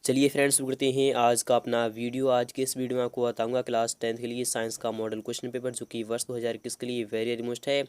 चलिए फ्रेंड्स, शुरू करते हैं आज का अपना वीडियो। आज के इस वीडियो में आपको बताऊंगा क्लास 10th के लिए साइंस का मॉडल क्वेश्चन पेपर, जो कि वर्ष 2021 के लिए वेरी वेरी मोस्ट है।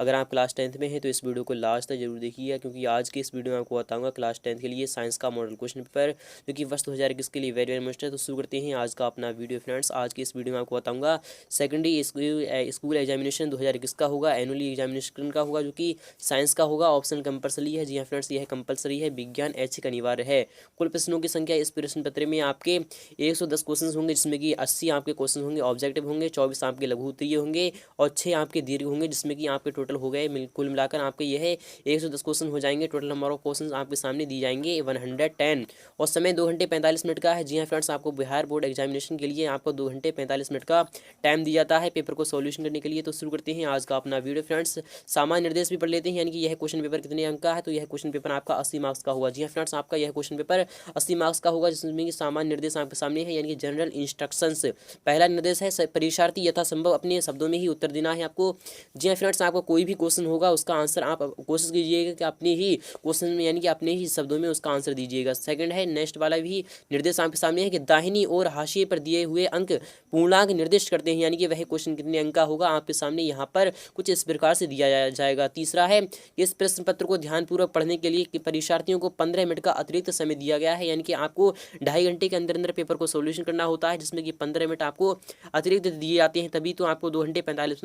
अगर आप क्लास 10th में हैं तो इस वीडियो को लास्ट तक जरूर देखिएगा, क्योंकि आज के इस वीडियो में आपको बताऊंगा क्लास 10th के लिए साइंस का मॉडल क्वेश्चन पेपर, जो कि वर्ष 2021 के लिए वेरी वेरी मोस्ट है। तो शुरू करते हैं आज का अपना वीडियो फ्रेंड्स। आज के इस वीडियो में आपको बताऊँगा सेकेंडरी स्कूल एग्जामिनेशन 2021 का होगा, एनुअली एग्जामिनेशन का होगा, जो कि साइंस का होगा। ऑप्शन कंपलसरी है। जी हाँ फ्रेंड्स, यह कंपलसरी है। विज्ञान ऐच्छिक अनिवार्य है। कुल प्रश्नों की संख्या इस प्रश्न पत्र में आपके 110 क्वेश्चन होंगे, जिसमें कि 80 आपके क्वेश्चन होंगे ऑब्जेक्टिव होंगे, 24 आपके लघु उत्तरीय होंगे और 6 आपके दीर्घ होंगे, जिसमें कि आपके टोटल हो गए कुल मिलाकर आपके यह 110 क्वेश्चन हो जाएंगे। टोटल नंबर ऑफ क्वेश्चन आपके सामने दी जाएंगे 110 और समय 2 घंटे 45 मिनट का है। जी हाँ फ्रेंड्स, आपको बिहार बोर्ड एग्जामिनेशन के लिए आपको 2 घंटे 45 मिनट का टाइम दिया जाता है पेपर को सॉल्यूशन करने के लिए। तो शुरू करते हैं आज का अपना वीडियो फ्रेंड्स। सामान्य निर्देश भी पढ़ लेते हैं, यानी कि यह क्वेश्चन पेपर कितने अंक का है। तो यह क्वेश्चन पेपर आपका 80 मार्क्स का होगा। जी हाँ फ्रेंड्स, आपका यह क्वेश्चन पेपर 80 मार्क्स का होगा, जिसमें कि सामान्य निर्देश आपके सामने है, यानी कि जनरल इंस्ट्रक्शंस। पहला निर्देश है परीक्षार्थी यथासंभव अपने शब्दों में ही उत्तर देना है आपको। जी हाँ फ्रेंड्स, आपको कोई भी क्वेश्चन होगा उसका आंसर आप कोशिश कीजिएगा कि अपने ही क्वेश्चन में, यानी कि अपने ही शब्दों में उसका आंसर दीजिएगा। सेकंड है, नेक्स्ट वाला भी निर्देश आपके सामने है कि दाहिनी और हाशिए पर दिए हुए अंक पूर्णांक निर्दिष्ट करते हैं, यानी कि वह क्वेश्चन कितने अंक का होगा आपके सामने यहाँ पर कुछ इस प्रकार से दिया जाएगा। तीसरा है, इस प्रश्न पत्र को ध्यानपूर्वक पढ़ने के लिए परीक्षार्थियों को 15 मिनट का अतिरिक्त समय दिया गया है, यानी कि आपको 2.5 घंटे के अंदर अंदर पेपर को सॉल्यूशन करना होता है, जिसमें कि 15 मिनट आपको अतिरिक्त दिए जाते हैं, तभी तो आपको 2 घंटे 45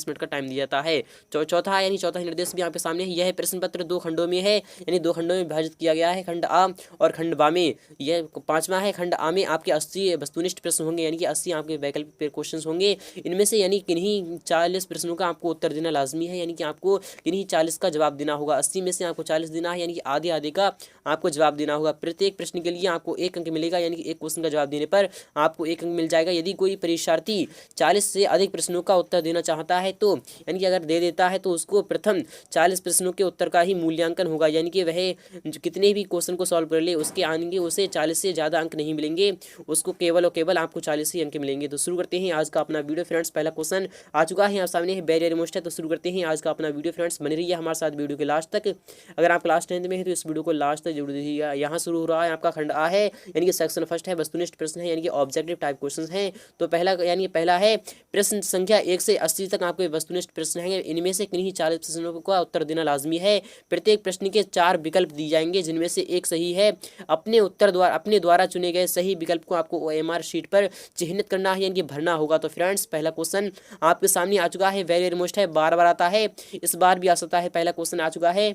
मिनट का टाइम दिया जाता है। चौथा यानी चौथा निर्देश भी आपके सामने है। यह प्रश्न पत्र 2 खंडों में है, यानी 2 खंडों में विभाजित किया गया है, खंड आ और खंड बा में। यह पांचवा है, खंड आ में आपके 80 वस्तुनिष्ठ प्रश्न होंगे, यानी कि 80 आपके वैकल्पिक क्वेश्चन होंगे। इनमें से यानी किन्हीं 40 प्रश्नों का आपको उत्तर देना लाजमी है, यानी कि आपको किन्हीं 40 का जवाब देना होगा। 80 में से आपको 40 देना है, यानी कि आधे आधे का आपको जवाब देना होगा। प्रत्येक प्रश्न के लिए आपको 1 अंक मिलेगा, यानी कि एक क्वेश्चन का जवाब देने पर आपको 1 अंक मिल जाएगा। यदि कोई परीक्षार्थी 40 से अधिक प्रश्नों का उत्तर देना चाहता है, तो यानी कि अगर दे देता है तो उसको प्रथम 40 प्रश्नों के उत्तर का ही मूल्यांकन होगा, यानी कि वह कितने भी क्वेश्चन को सॉल्व कर ले उसके आगे उसे 40 से ज़्यादा अंक नहीं मिलेंगे, उसको केवल और केवल आपको 40 ही अंक मिलेंगे। तो शुरू करते हैं आज का अपना वीडियो फ्रेंड्स। पहला क्वेश्चन आ चुका है आप सामने, है वेरी मोस्ट है। तो शुरू करते हैं आज का अपना वीडियो फ्रेंड्स। बने रहिए हमारे साथ वीडियो के लास्ट तक। अगर आप क्लास 10th में है तो इस वीडियो को लास्ट तक जरूर देखिएगा। यहाँ शुरू हो रहा है आपका खंड आ है, यानी कि सेक्शन फर्स्ट है, वस्तुनिष्ठ प्रश्न है, यानी कि ऑब्जेक्टिव टाइप क्वेश्चन है। तो पहला है प्रश्न संख्या 1 से 80 तक आपके वस्तुनिष्ठ प्रश्न हैं। इनमें से किन्हीं 40 प्रश्नों का उत्तर देना लाजमी है। प्रत्येक प्रश्न के 4 विकल्प दिए जाएंगे, जिनमें से एक सही है। अपने द्वारा चुने गए सही विकल्प को आपको OMR शीट पर चिह्नित करना है, यानी कि भरना होगा। तो फ्रेंड्स, पहला क्वेश्चन आपके सामने आ चुका है, वेरी वेरी मोस्ट है, बार बार आता है, इस बार भी आ सकता है। पहला क्वेश्चन आ चुका है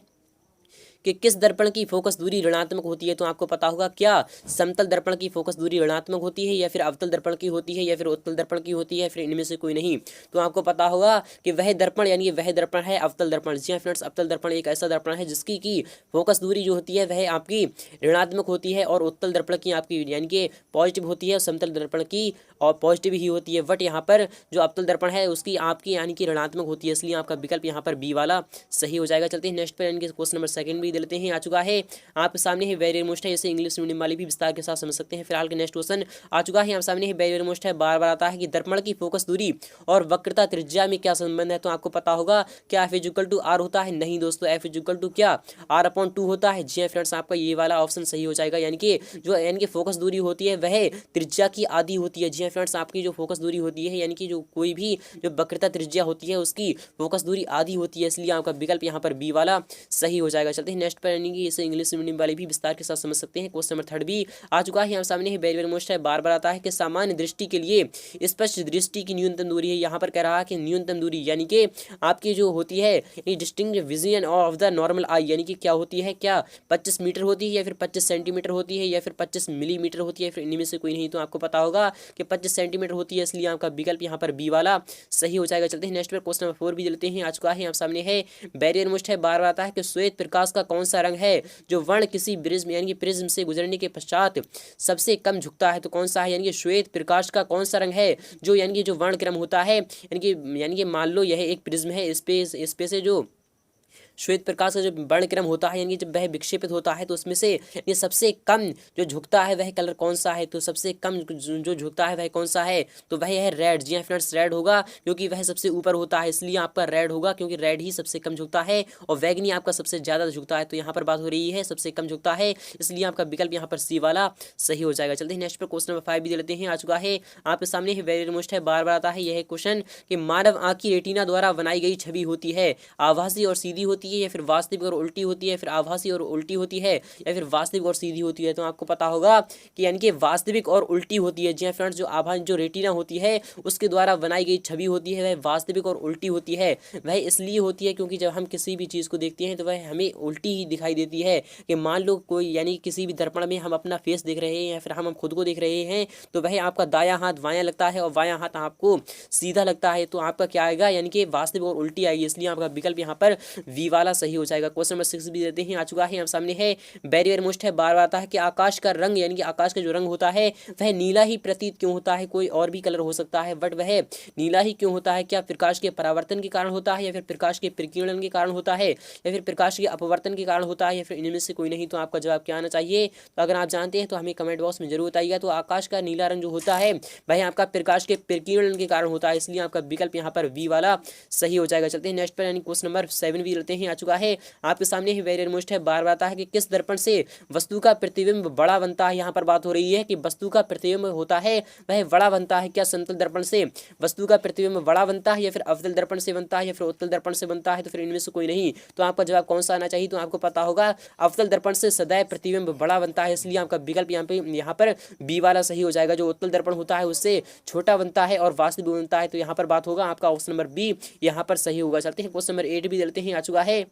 कि किस दर्पण की फोकस दूरी ऋणात्मक होती है। तो आपको पता होगा, क्या समतल दर्पण की फोकस दूरी ऋणात्मक होती है, या फिर अवतल दर्पण की होती है, या फिर उत्तल दर्पण की होती है, फिर इनमें से कोई नहीं। तो आपको पता होगा कि वह दर्पण, यानी कि वह दर्पण है अवतल दर्पण। जी हाँ फ्रेंड्स, अवतल दर्पण एक ऐसा दर्पण है जिसकी की फोकस दूरी जो होती है वह आपकी ऋणात्मक होती है, और उत्तल दर्पण की आपकी यानी कि पॉजिटिव होती है, समतल दर्पण की और पॉजिटिव ही होती है। बट यहाँ पर जो अवतल दर्पण है उसकी आपकी यानी कि ऋणात्मक होती है, इसलिए आपका विकल्प यहाँ पर बी वाला सही हो जाएगा। चलते हैं नेक्स्ट पर, यानी कि क्वेश्चन नंबर 2 भी दे लेते हैं। आ चुका है आपके सामने है, वेरी मोस्ट है, इसे इंग्लिश मीडियम वाले भी विस्तार के साथ समझ सकते हैं। फिलहाल के नेक्स्ट क्वेश्चन आ चुका है आप सामने है, वेरी मोस्ट है, बार बार आता है कि दर्पण की फोकस दूरी और वक्रता त्रिज्या में क्या संबंध है। तो आपको पता होगा, क्या F=R होता है? नहीं दोस्तों, F= क्या R/2 होता है। जी फ्रेंड्स, आपका ये वाला ऑप्शन सही हो जाएगा, यानी कि फोकस दूरी होती है वह त्रिज्या की आधी होती है। जी फ्रेंड्स, आपकी जो फोकस दूरी होती है, यानी कि जो कोई भी जो वक्रता त्रिज्या होती है उसकी फोकस दूरी आधी होती है, इसलिए आपका विकल्प यहाँ पर बी वाला सही हो जाएगा। चलते हैं नेक्स्ट पर, यानी कि इसे इंग्लिश मीडियम वाले भी विस्तार के साथ समझ सकते हैं। क्वेश्चन नंबर 3 भी आ चुका है यहाँ सामने है, वेरी वेरी मोस्ट है, बार बार आता है कि सामान्य दृष्टि के लिए स्पष्ट दृष्टि की न्यूनतम दूरी है। यहाँ पर कह रहा है कि न्यूनतम दूरी, यानी कि आपकी जो होती है distinct vision of the normal eye, यानी कि क्या होती है, क्या 25 मीटर होती है, या फिर 25 सेंटीमीटर होती है, या फिर 25 मिलीमीटर होती है, फिर इनमें से कोई नहीं। तो आपको पता होगा कि 25 सेंटीमीटर होती है, इसलिए आपका विकल्प यहाँ पर बी वाला सही हो जाएगा। चलते हैं नेक्स्ट पर, क्वेश्चन नंबर 4 भी लेते हैं। आ चुका है यहाँ सामने है, वेरी वेरी मोस्ट है, बार बार आता है कि श्वेत प्रकाश का कौन सा रंग है जो वर्ण किसी प्रिज्म यानी कि प्रिज्म से गुजरने के पश्चात सबसे कम झुकता है। तो कौन सा है, यानी कि श्वेत प्रकाश का कौन सा रंग है जो यानी कि जो वर्ण क्रम होता है, यानी कि मान लो यह एक प्रिज्म है, इस पे से जो श्वेत प्रकाश का जो वर्णक्रम होता है यानी जब वह विक्षेपित होता है तो उसमें से ये सबसे कम जो झुकता है वह कलर कौन सा है, तो सबसे कम जो झुकता है वह कौन सा है, तो वह है रेड। जी हाँ फ्रेंड्स, रेड होगा क्योंकि वह सबसे ऊपर होता है, इसलिए आपका रेड होगा क्योंकि रेड ही सबसे कम झुकता है और वैगनी आपका सबसे ज्यादा झुकता है। तो यहाँ पर बात हो रही है सबसे कम झुकता है, इसलिए आपका विकल्प यहाँ पर सी वाला सही हो जाएगा। चलते हैं नेक्स्ट पर, क्वेश्चन नंबर 5 भी दे लेते हैं। आ चुका है आपके सामने, वेरी मोस्ट है, बार बार आता है यह क्वेश्चन कि मानव आंख की रेटिना द्वारा बनाई गई छवि होती है आभासी और सीधी होती है या फिर वास्तविक और उल्टी होती है, फिर आभासी और उल्टी होती है या फिर वास्तविक और सीधी होती है। तो आपको पता होगा कि यानी कि वास्तविक और उल्टी होती है। जी हाँ फ्रेंड्स, जो आभास जो रेटिना होती है उसके द्वारा बनाई गई छवि होती है वह वास्तविक और उल्टी होती है। वह इसलिए होती है क्योंकि जब हम किसी भी चीज़ को देखते हैं तो वह हमें उल्टी ही दिखाई देती है। कि मान लो कोई यानी किसी भी दर्पण में हम अपना फेस देख रहे हैं या फिर हम खुद को देख रहे हैं तो वह आपका दायां हाथ बायां लगता है और बायां हाथ आपको सीधा लगता है, तो आपका क्या आएगा यानी कि वास्तविक और उल्टी आएगी, इसलिए आपका विकल्प यहाँ पर वी वाला सही हो जाएगा। क्वेश्चन नंबर 6 भी देते हैं। आ चुका है हम सामने है, वेरी वेरी मोस्ट है, बार बार आता है कि आकाश का रंग यानी कि आकाश का जो रंग होता है वह नीला ही प्रतीत क्यों होता है। कोई और भी कलर हो सकता है बट वह नीला ही क्यों होता है, क्या प्रकाश के परावर्तन के कारण होता है या फिर प्रकाश के प्रकीर्णन के कारण होता है या फिर प्रकाश के अपवर्तन के कारण होता है या फिर इनमें से कोई नहीं। तो आपका जवाब क्या आना चाहिए, तो अगर आप जानते हैं तो हमें कमेंट बॉक्स में जरूर बताइएगा। तो आकाश का नीला रंग जो होता है वह आपका प्रकाश के प्रकीर्णन के कारण होता है, इसलिए आपका विकल्प यहाँ पर वी वाला सही हो जाएगा। चलते हैं नेक्स्ट पर, यानी क्वेश्चन नंबर 7 भी लेते हैं। आ चुका है आपके सामने ही, वेरी मोस्ट है, बार बार आता है कि किस दर्पण से वस्तु का प्रतिबिंब बड़ा बनता है। यहाँ पर बात हो रही है कि वस्तु का प्रतिबिंब होता है वह बड़ा बनता है, क्या समतल दर्पण से वस्तु का प्रतिबिंब बड़ा बनता है या फिर अवतल दर्पण से बनता है या फिर उत्तल दर्पण से बनता है, तो फिर इनमें से कोई नहीं। तो आपका जवाब कौन सा आना चाहिए, तो आपको पता होगा अवतल दर्पण से सदैव प्रतिबिंब बड़ा बनता है, इसलिए आपका विकल्प यहाँ पर बी वाला सही हो जाएगा। जो उत्तल दर्पण होता है उससे छोटा बनता है और वास्तविक बनता है, तो यहाँ पर बात होगा आपका ऑप्शन नंबर बी यहाँ पर सही होगा। चलते हैं क्वेश्चन नंबर 8 भी देते हैं। आ चुका है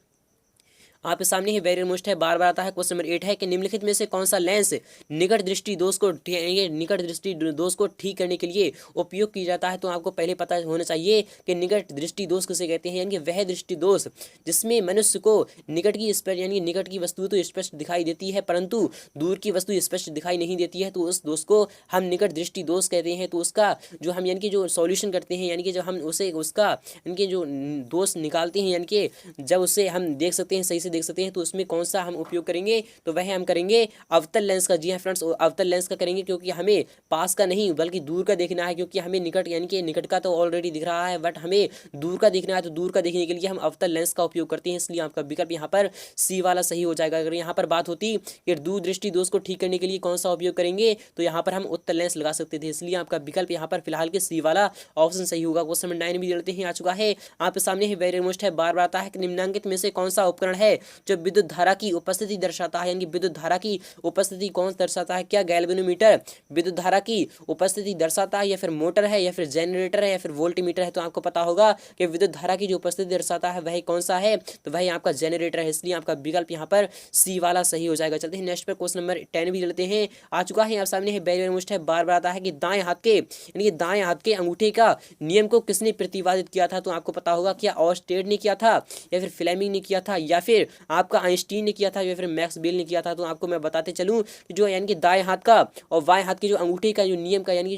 आपके सामने ही, वेरी मोस्ट है, बार बार आता है। क्वेश्चन नंबर 8 है कि निम्नलिखित में से कौन सा लेंस निकट दृष्टि दोष को ठीक करने के लिए उपयोग किया जाता है। तो आपको पहले पता होना चाहिए कि निकट दृष्टि दोष किसे कहते हैं, यानी कि वह दृष्टि दोष जिसमें मनुष्य को निकट की यानी निकट की वस्तु तो स्पष्ट दिखाई देती है परंतु दूर की वस्तु स्पष्ट दिखाई नहीं देती है, तो उस दोष को हम निकट दृष्टि दोष कहते हैं। तो उसका जो हम यानी कि जो सॉल्यूशन करते हैं यानी कि जब हम उसे उसका यानी कि जो दोष निकालते हैं यानी कि जब उसे हम देख सकते हैं सही से देख सकते हैं, तो उसमें कौन सा हम उपयोग करेंगे, तो वह हम करेंगे अवतल लेंस का। जी हाँ फ्रेंड्स, अवतल लेंस का करेंगे क्योंकि हमें पास का नहीं बल्कि दूर का देखना है, क्योंकि हमें निकट यानी कि निकट का तो ऑलरेडी दिख रहा है बट हमें दूर का देखना है, तो दूर का देखने के लिए हम अवतल लेंस का उपयोग करते हैं, इसलिए आपका विकल्प यहाँ पर सी वाला सही हो जाएगा। अगर यहाँ पर बात होती कि दूर दृष्टि दोष को ठीक करने के लिए कौन सा उपयोग करेंगे, तो यहाँ पर हम उत्तल लेंस लगा सकते थे, इसलिए आपका विकल्प यहाँ पर फिलहाल के सी वाला ऑप्शन सही होगा। क्वेश्चन नंबर 9 भी देते हैं। आ चुका है आपके सामने ही, वेरी मोस्ट है, बार बार आता है कि निम्नलिखित में से कौन सा उपकरण है जो विद्युत धारा की उपस्थिति दर्शाता है, यानी कि विद्युत धारा की उपस्थिति कौन दर्शाता है, क्या गैल्वेनोमीटर विद्युत धारा की उपस्थिति दर्शाता है या फिर मोटर है या फिर जनरेटर है या फिर वोल्टमीटर है। तो आपको पता होगा कि विद्युत धारा की जो उपस्थिति दर्शाता है वह कौन सा है, तो वह आपका जनरेटर है, इसलिए आपका विकल्प यहाँ पर सी वाला सही हो जाएगा। चलते हैं नेक्स्ट पर, क्वेश्चन नंबर 10 भी लेते हैं। आ चुका है आप सामने है, वेरी मोस्ट है, बार बार आता है कि दाएं हाथ के यानी कि दाएं हाथ के अंगूठे का नियम को किसने प्रतिपादित किया था। तो आपको पता होगा क्या ऑस्टेड ने किया था या फिर फ्लेमिंग ने किया था या फिर आपका आइंस्टीन ने किया था या फिर मैक्स बेल ने किया था। तो आपको मैं बताते चलूं कि जो यानी कि दाएं हाथ का और बाएं हाथ के जो अंगूठे का जो नियम का यानी कि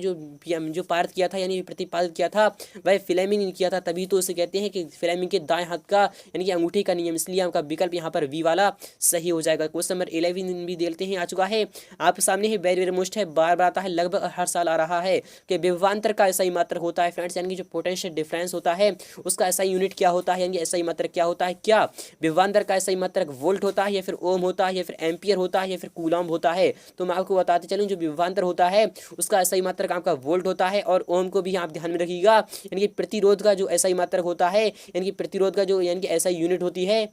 जो पारित किया था यानी प्रतिपादित किया था वह फ्लेमिंग ने किया था, तभी तो उसे कहते हैं कि फ्लेमिंग के दाएं हाथ का यानी कि अंगूठे का नियम, इसलिए आपका विकल्प यहाँ पर वी वाला सही हो जाएगा। क्वेश्चन नंबर 11 भी देते हैं। आ चुका है आपके सामने ही, वेरी वेरी मोस्ट है, बार बार आता है, लगभग हर साल आ रहा है कि विभवांतर का ऐसा ही मात्रक होता है फ्रेंड्स, यानी कि जो पोटेंशियल डिफरेंस होता है उसका ऐसा यूनिट क्या होता है, यानी ऐसा ही मात्रक क्या होता है, क्या विभवांतर का ऐसा ही मात्रक वोल्ट होता है या फिर ओम होता है या फिर एम्पियर होता है या फिर कूलम्ब होता है। तो मैं आपको बताते चलूं जो विभवांतर होता है उसका ऐसा ही मात्रक आपका वोल्ट होता है और ओम को भी आप ध्यान में रखिएगा, यानी कि प्रतिरोध का जो ऐसा ही मात्रक होता है यानी कि प्रतिरोध का जो यानी कि ऐसा यूनिट होती है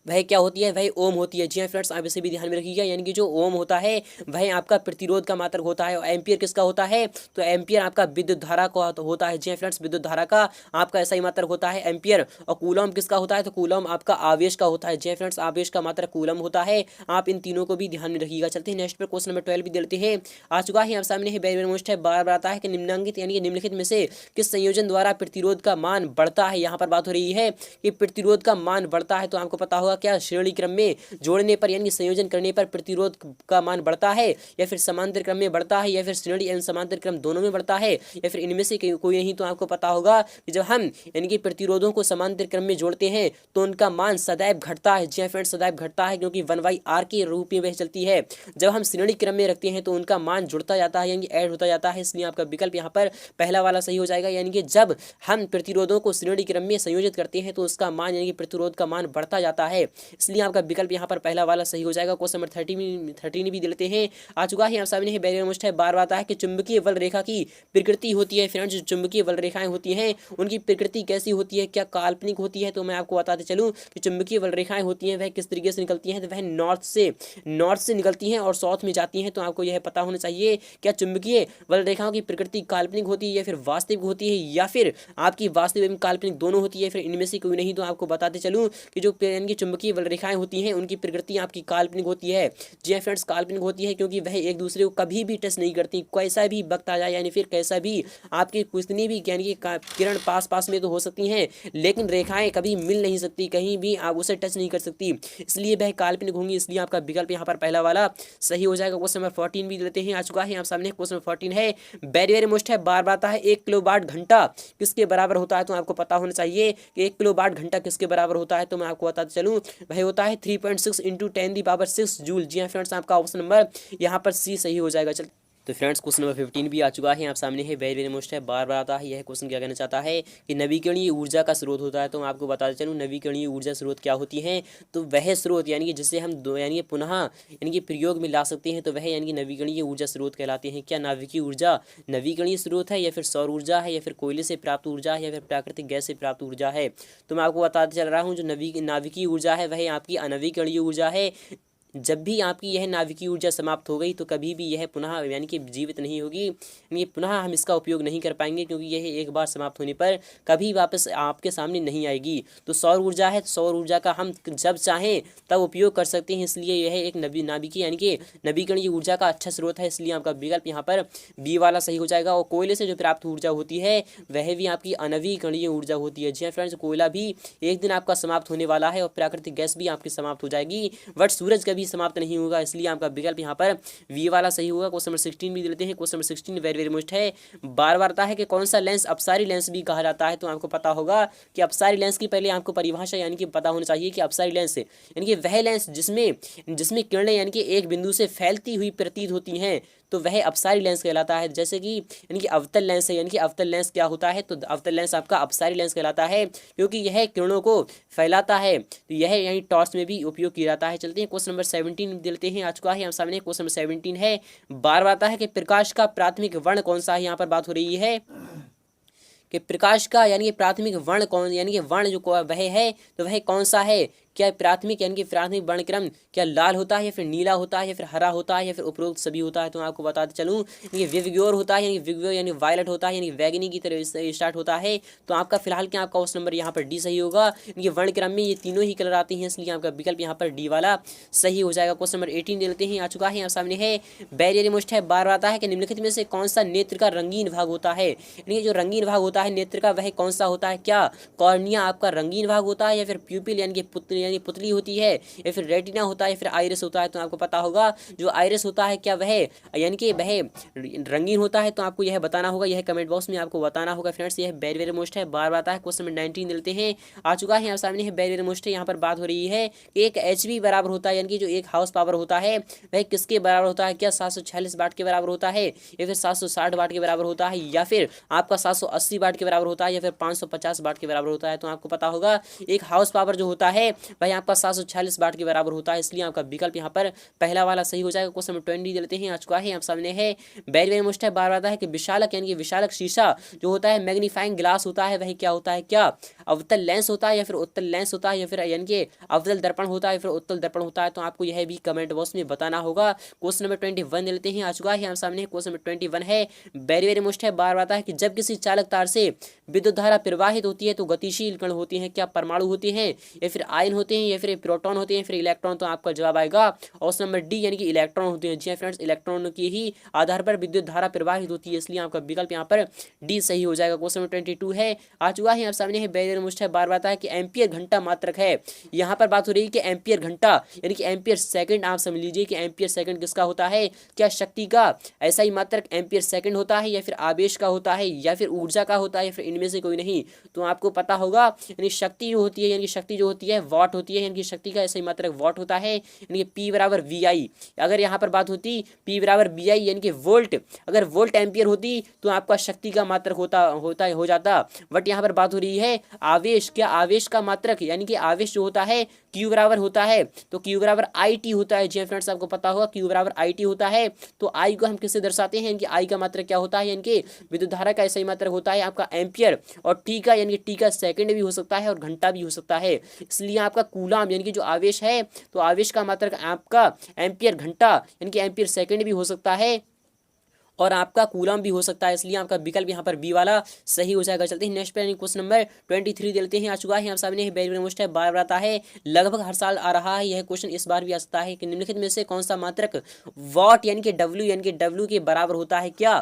वह क्या होती है, वह ओम होती है। जी हाँ फ्रेंड्स, आप इसे भी ध्यान में रखिएगा, यानी कि जो ओम होता है वह आपका प्रतिरोध का मात्रक होता है और एम्पियर किसका होता है, तो एम्पियर आपका विद्युत धारा का होता है। जी हाँ फ्रेंड्स, विद्युत धारा का आपका ऐसा ही मात्रक होता है एम्पियर। और कूलम किसका होता है, तो कूलम आपका आवेश का होता है। जी हाँ फ्रेंड्स, आवेश का मात्रक कूलम होता है, आप इन तीनों को भी ध्यान में रखिएगा। चलते हैं नेक्स्ट पर, क्वेश्चन नंबर 12 भी देते हैं। आ चुका है आप सामने है, वेरी मोस्ट है, बार बार आता है कि निम्नांकित यानी कि निम्नलिखित में से किस संयोजन द्वारा प्रतिरोध का मान बढ़ता है। यहाँ पर बात हो रही है कि प्रतिरोध का मान बढ़ता है, तो आपको पता होगा क्या श्रेणी क्रम में जोड़ने पर यानी कि संयोजन करने पर प्रतिरोध का मान बढ़ता है, या फिर समांतर क्रम में बढ़ता है, या फिर श्रेणी एवं समांतर क्रम दोनों में बढ़ता है, या फिर इनमें से कोई नहीं। तो आपको पता होगा कि जब हम यानी कि प्रतिरोधों को समांतर क्रम में जोड़ते हैं तो उनका मान सदैव घटता है। जी फ्रेंड्स, सदैव घटता है, क्योंकि 1/r के रूप में वह चलती है। जब हम श्रेणी क्रम में रखते हैं तो उनका मान जुड़ता जाता है, यानी ऐड होता जाता है। इसलिए आपका विकल्प यहाँ पर पहला वाला सही हो जाएगा। यानी कि जब हम प्रतिरोधों को श्रेणी क्रम में संयोजित करते हैं तो उसका मान यानी कि प्रतिरोध का मान बढ़ता जाता है। इसलिए आपका विकल्प यहाँ पर पहला वाला सही हो जाएगा। क्वेश्चन नंबर 13 भी देते हैं, आ चुका है आप सामने है। वेरी मोस्ट है, बार बार आता है कि चुंबकीय बल रेखा की प्रकृति होती है। फ्रेंड्स, जो चुंबकीय बल रेखाएं होती हैं उनकी प्रकृति कैसी होती है, क्या काल्पनिक होती है? तो मैं आपको बताते चलूँ कि चुंबकीय बल रेखाएं होती हैं वह किस तरीके से निकलती हैं। तो वह नॉर्थ से निकलती हैं और साउथ में जाती हैं। तो आपको यह पता होना चाहिए क्या चुंबकीय बल रेखाओं की प्रकृति काल्पनिक होती है या फिर वास्तविक होती है, या फिर आपकी वास्तविक एवं काल्पनिक दोनों होती है, फिर इनमें से कोई नहीं। तो आपको बताते चलूँ कि जो चुंबकीय बल रेखाएं होती हैं उनकी प्रकृति आपकी काल्पनिक होती है। जी हाँ फ्रेंड्स, काल्पनिक होती है क्योंकि वह एक दूसरे को कभी भी टच नहीं करती। कैसा भी वक्त आ जाए यानी फिर कैसा भी आपकी कितनी भी यानी कि किरण पास में तो हो सकती हैं, लेकिन रेखाएं कभी मिल नहीं सकती, कहीं भी आप उसे टच नहीं कर सकती, इसलिए वह काल्पनिक होंगी। इसलिए आपका विकल्प यहाँ पर पहला वाला सही हो जाएगा। क्वेश्चन नंबर 14 भी लेते हैं, आ चुका है आप सामने। क्वेश्चन नंबर 14 है, वेरी मोस्ट है, बार आता है 1 किलोवाट घंटा किसके बराबर होता है? तो आपको पता होना चाहिए कि 1 किलोवाट घंटा किसके बराबर होता है। तो मैं आपको बताते चलूँ वह होता है 3.6 × 10⁻⁶ जूल। जी हाँ फ्रेंड्स, आपका ऑप्शन नंबर यहाँ पर सी सही हो जाएगा। चल तो फ्रेंड्स, क्वेश्चन नंबर 15 भी आ चुका है आप सामने है। वेरी मोस्ट है, बार आता है। यह क्वेश्चन क्या कहना चाहता है कि नवीकरणीय ऊर्जा का स्रोत होता है। तो मैं आपको बताते चलूँ नवीकरणीय ऊर्जा स्रोत क्या होती है। तो वह स्रोत यानी कि जिसे हम यानी पुनः यानी कि प्रयोग में ला सकते हैं, तो वह यानी कि नवीकरणीय ऊर्जा स्रोत कहलाते हैं। क्या नाभिकीय ऊर्जा नवीकरणीय स्रोत है, या फिर सौर ऊर्जा है, या फिर कोयले से प्राप्त ऊर्जा है, या फिर प्राकृतिक गैस से प्राप्त ऊर्जा है? तो मैं आपको बताते चल रहा हूँ जो नाभिकीय ऊर्जा है वह आपकी अनवीकरणीय ऊर्जा है। जब भी आपकी यह नाभिकीय ऊर्जा समाप्त हो गई तो कभी भी यह पुनः यानी कि जीवित नहीं होगी, यानी पुनः हम इसका उपयोग नहीं कर पाएंगे, क्योंकि यह एक बार समाप्त होने पर कभी वापस आपके सामने नहीं आएगी। तो सौर ऊर्जा है, तो सौर ऊर्जा का हम जब चाहें तब उपयोग कर सकते हैं, इसलिए यह एक नाभिकीय यानी कि नवीकरणीय ऊर्जा का अच्छा स्रोत है। इसलिए आपका विकल्प यहाँ पर बी वाला सही हो जाएगा। और कोयले से जो प्राप्त ऊर्जा होती है वह भी आपकी अनवीकरणीय ऊर्जा होती है। जी हाँ फ्रेंड्स, कोयला भी एक दिन आपका समाप्त होने वाला है और प्राकृतिक गैस भी आपकी समाप्त हो जाएगी, बट सूरज कभी समाप्त नहीं होगा। इसलिए आपका विकल्प यहाँ पर वी वाला सही होगा। क्वेश्चन नंबर 16 भी लेते हैं। क्वेश्चन नंबर 16 वेरी मोस्ट है, बार आता है कि कौन सा लेंस अपसारी लेंस भी कहा जाता है। तो आपको पता होगा कि अपसारी लेंस की पहले आपको परिभाषा यानी कि पता होना चाहिए कि अपसारी लेंस यानी कि वह लेंस जिसमें किरणें यानी कि एक बिंदु से फैलती हुई प्रतीत होती हैं, तो वह अपसारी लेंस कहलाता है। जैसे कि यानी कि अवतल लेंस है, यानी कि अवतल लेंस क्या होता है? तो अवतल लेंस आपका अपसारी लेंस कहलाता है, क्योंकि यह किरणों को फैलाता है। तो यह यानी टॉर्च में भी उपयोग किया जाता है। चलते हैं क्वेश्चन नंबर 17 देते हैं, आ चुका है हम सामने। क्वेश्चन नंबर 17 है, बार आता है कि प्रकाश का प्राथमिक वर्ण कौन सा है। यहाँ पर बात हो रही है कि प्रकाश का यानी कि प्राथमिक वर्ण कौन, यानी कि वर्ण जो वह है तो वह कौन सा है? क्या प्राथमिक यानी कि प्राथमिक वर्णक्रम क्या लाल होता है, या फिर नीला होता है, या फिर हरा होता है, या फिर उपरोक्त सभी होता है? तो मैं आपको बताते चलूँ ये विवग्योर होता है, यानी विवग्योर यानी वायलेट होता है, यानी वैगनी की तरह स्टार्ट होता है। तो आपका फिलहाल क्या आपका क्वेश्चन नंबर यहाँ पर डी सही होगा। ये वर्णक्रम में ये तीनों ही कलर आते हैं, इसलिए आपका विकल्प यहाँ पर डी वाला सही हो जाएगा। क्वेश्चन नंबर 18 दे लेते हैं, आ चुका है यहाँ सामने है। वेरी मोस्ट है, बार आता है कि निम्नलिखित में से कौन सा नेत्र का रंगीन भाग होता है। यानी जो रंगीन भाग होता है नेत्र का वह कौन सा होता है? क्या कॉर्निया आपका रंगीन भाग होता है, या फिर प्यूपिल यानी कि पुतली होती है, या फिर रेटिना होता है, या फिर आइरिस होता है? तो आपको पता होगा जो आइरिस होता है क्या वह यानी कि वह रंगीन होता है? तो आपको यह बताना होगा, यह कमेंट बॉक्स में आपको बताना होगा फ्रेंड्स। यह वेरी मोस्ट है, बार आता है। क्वेश्चन नंबर 19 लेते हैं, आ चुका है यहाँ सामने है। वेरी मोस्ट है, यहाँ पर बात हो रही है कि एक HP बराबर होता है, यानी कि जो एक हाउस पावर होता है वह किसके बराबर होता है? क्या 746 वाट के बराबर होता है, या फिर 760 वाट के बराबर होता है, या फिर आपका 780 वाट के बराबर होता है, या फिर 550 वाट के बराबर होता है? तो आपको पता होगा एक हाउस पावर जो होता है वह आपका 746 वाट के बराबर होता है, इसलिए आपका विकल्प यहाँ पर पहला वाला सही हो जाएगा। क्वेश्चन नंबर 20 लेते हैं, आ चुका है आप सामने है। वेरी मोस्ट है, बार आता है कि विशालक यानी कि विशालक शीशा जो होता है मैग्नीफाइंग ग्लास होता है वह क्या होता है? क्या अवतल लेंस होता है, या फिर उत्तल लेंस होता है, या फिर यानी कि अवतल दर्पण होता है, या फिर उत्तल दर्पण होता है? तो आपको यह भी कमेंट बॉक्स में बताना होगा। क्वेश्चन नंबर 21 लेते हैं, आ चुका है आप सामने। क्वेश्चन नंबर 21 है, वेरी मोस्ट है, बार आता है कि जब किसी चालक तार से विद्युत धारा प्रवाहित होती है तो गतिशील कण होती हैं, क्या परमाणु होती हैं, या फिर आयन होते हैं या फिर प्रोटॉन होते हैं फिर इलेक्ट्रॉन, तो आपका जवाब आएगा ऑप्शन नंबर डी यानी कि इलेक्ट्रॉन होते हैं। जी हाँ फ्रेंड्स, इलेक्ट्रॉन की ही आधार पर विद्युत धारा प्रवाहित होती है, इसलिए आपका विकल्प यहाँ पर डी सही हो जाएगा। क्वेश्चन नंबर 22 है आ चुका है, आप सामने है बैरियर मुष्ट है, बार बार है कि एम्पियर घंटा मात्रक है। यहाँ पर बात हो रही है कि एम्पियर घंटा यानी कि एम्पियर सेकंड, आप समझ लीजिए कि एम्पियर सेकंड किसका होता है, क्या शक्ति का ऐसा ही मात्रक एम्पियर सेकंड होता है या फिर आवेश का होता है या फिर ऊर्जा का होता है या फिर इनमें से कोई नहीं। तो आपको पता होगा यानी शक्ति जो होती है, यानी शक्ति जो होती है वाट होती है, यानी कि शक्ति का ऐसा ही मात्रक वाट होता है, यानी कि P बराबर VI। अगर यहाँ पर बात होती P बराबर VI यानी कि वोल्ट, अगर वोल्ट एम्पियर होती तो आपका शक्ति का मात्रक हो जाता। बट यहाँ पर बात हो रही है आवेश, क्या आवेश का मात्रक यानी कि आवेश जो होता है Q बराबर होता है, तो Q बराबर IT होता है। जी फ्रेंड्स, आपको पता होगा Q बराबर IT होता है। तो I को हम किससे दर्शाते हैं, यानी कि I का मात्रक क्या होता है, यानी कि विद्युत धारा का ऐसा ही मात्रक होता है आपका एम्पियर, और T का यानी कि T का सेकंड भी हो सकता है और घंटा भी हो सकता है। इसलिए आपका कूलाम यानी कि जो आवेश है, तो आवेश का मात्रक आपका एम्पियर घंटा यानी कि एम्पियर सेकंड भी हो सकता है और आपका कूलम भी हो सकता है, इसलिए आपका विकल्प यहाँ पर बी वाला सही हो जाएगा। चलते हैं नेक्स्ट पे, क्वेश्चन नंबर 23 देते हैं। आ चुका है आप सामने वेरी मोस्ट है, बार बार आता है, लगभग हर साल आ रहा है यह क्वेश्चन, इस बार भी आ सकता है कि निम्नलिखित में से कौन सा मात्रक वॉट यानी कि डब्ल्यू के बराबर होता है, क्या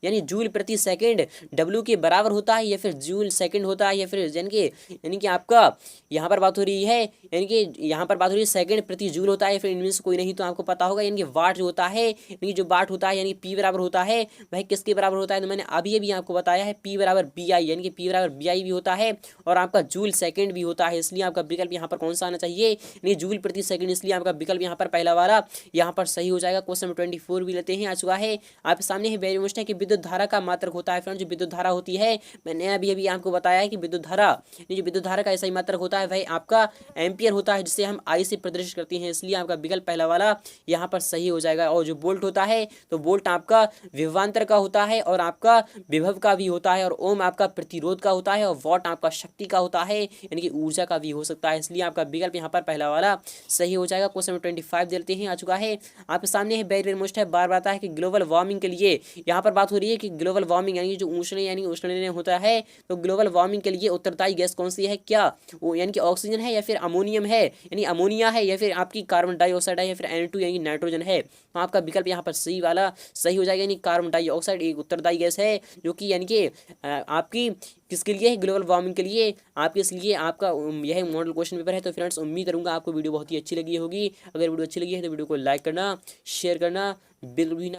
यानी जूल प्रति सेकेंड डब्ल्यू के बराबर होता है या फिर जूल सेकेंड होता है या फिर यानी कि आपका यहाँ पर बात हो रही है, यानी कि यहाँ पर बात हो रही है सेकंड प्रति जूल होता है, फिर इनमें से कोई नहीं। तो आपको पता होगा यानी कि वाट जो होता है, यानी जो वाट होता है यानी पी बराबर होता है, वह किसके बराबर होता है, तो मैंने अभी आपको बताया है P बराबर BI, यानी कि P बराबर BI भी होता है और आपका जूल सेकंड भी होता है। इसलिए आपका विकल्प यहाँ पर कौन सा आना चाहिए, यानी जूल प्रति सेकंड, इसलिए आपका विकल्प यहाँ पर पहला वाला यहाँ पर सही हो जाएगा। क्वेश्चन नंबर 24 भी लेते हैं। आ चुका है आपके सामने है वेरी मोस्ट है कि विद्युत धारा का मात्रक होता है। फ्रेंड्स, जो विद्युत धारा होती है, मैंने अभी आपको बताया है कि विद्युत धारा, जो विद्युत धारा का ऐसा ही मात्रक होता है वह आपका एम्पियर होता है, जिसे हम I से प्रदर्शित करते हैं। इसलिए आपका विकल्प पहला वाला यहाँ पर सही हो जाएगा। और जो वोल्ट होता है, तो वोल्ट आपका विभवांतर का होता है और आपका विभव का भी होता है, और ओम आपका प्रतिरोध का होता है, और वॉट आपका शक्ति का होता है, यानी कि ऊर्जा का भी हो सकता है। इसलिए आपका विकल्प यहाँ पर पहला वाला सही हो जाएगा। क्वेश्चन नंबर 25 देते हैं। आ चुका है आपके सामने है वेरी मोस्ट है, बार बार आता है कि ग्लोबल वार्मिंग के लिए, यहाँ पर बात हो रही है कि ग्लोबल वार्मिंग यानी जो उष्ण यानी उष्णन होता है, तो ग्लोबल वार्मिंग के लिए उत्तरदायी गैस कौन सी है, क्या वो यानी कि ऑक्सीजन है या फिर अमोनियम है, यानी अमोनिया है या फिर आपकी कार्बन डाइऑक्साइड है या फिर N2 यानी नाइट्रोजन है। तो आपका विकल्प यहाँ पर सही वाला सही हो जाएगा, यानी कार्बन डाइऑक्साइड एक उत्तरदायी गैस है, जो कि यानी कि आपकी किसके लिए है, ग्लोबल वार्मिंग के लिए आपके, इसलिए आपका यह मॉडल क्वेश्चन पेपर है। तो फ्रेंड्स, उम्मीद करूंगा आपको वीडियो बहुत ही अच्छी लगी होगी। अगर वीडियो अच्छी लगी है तो वीडियो को लाइक करना, शेयर करना बिल्कुल भी ना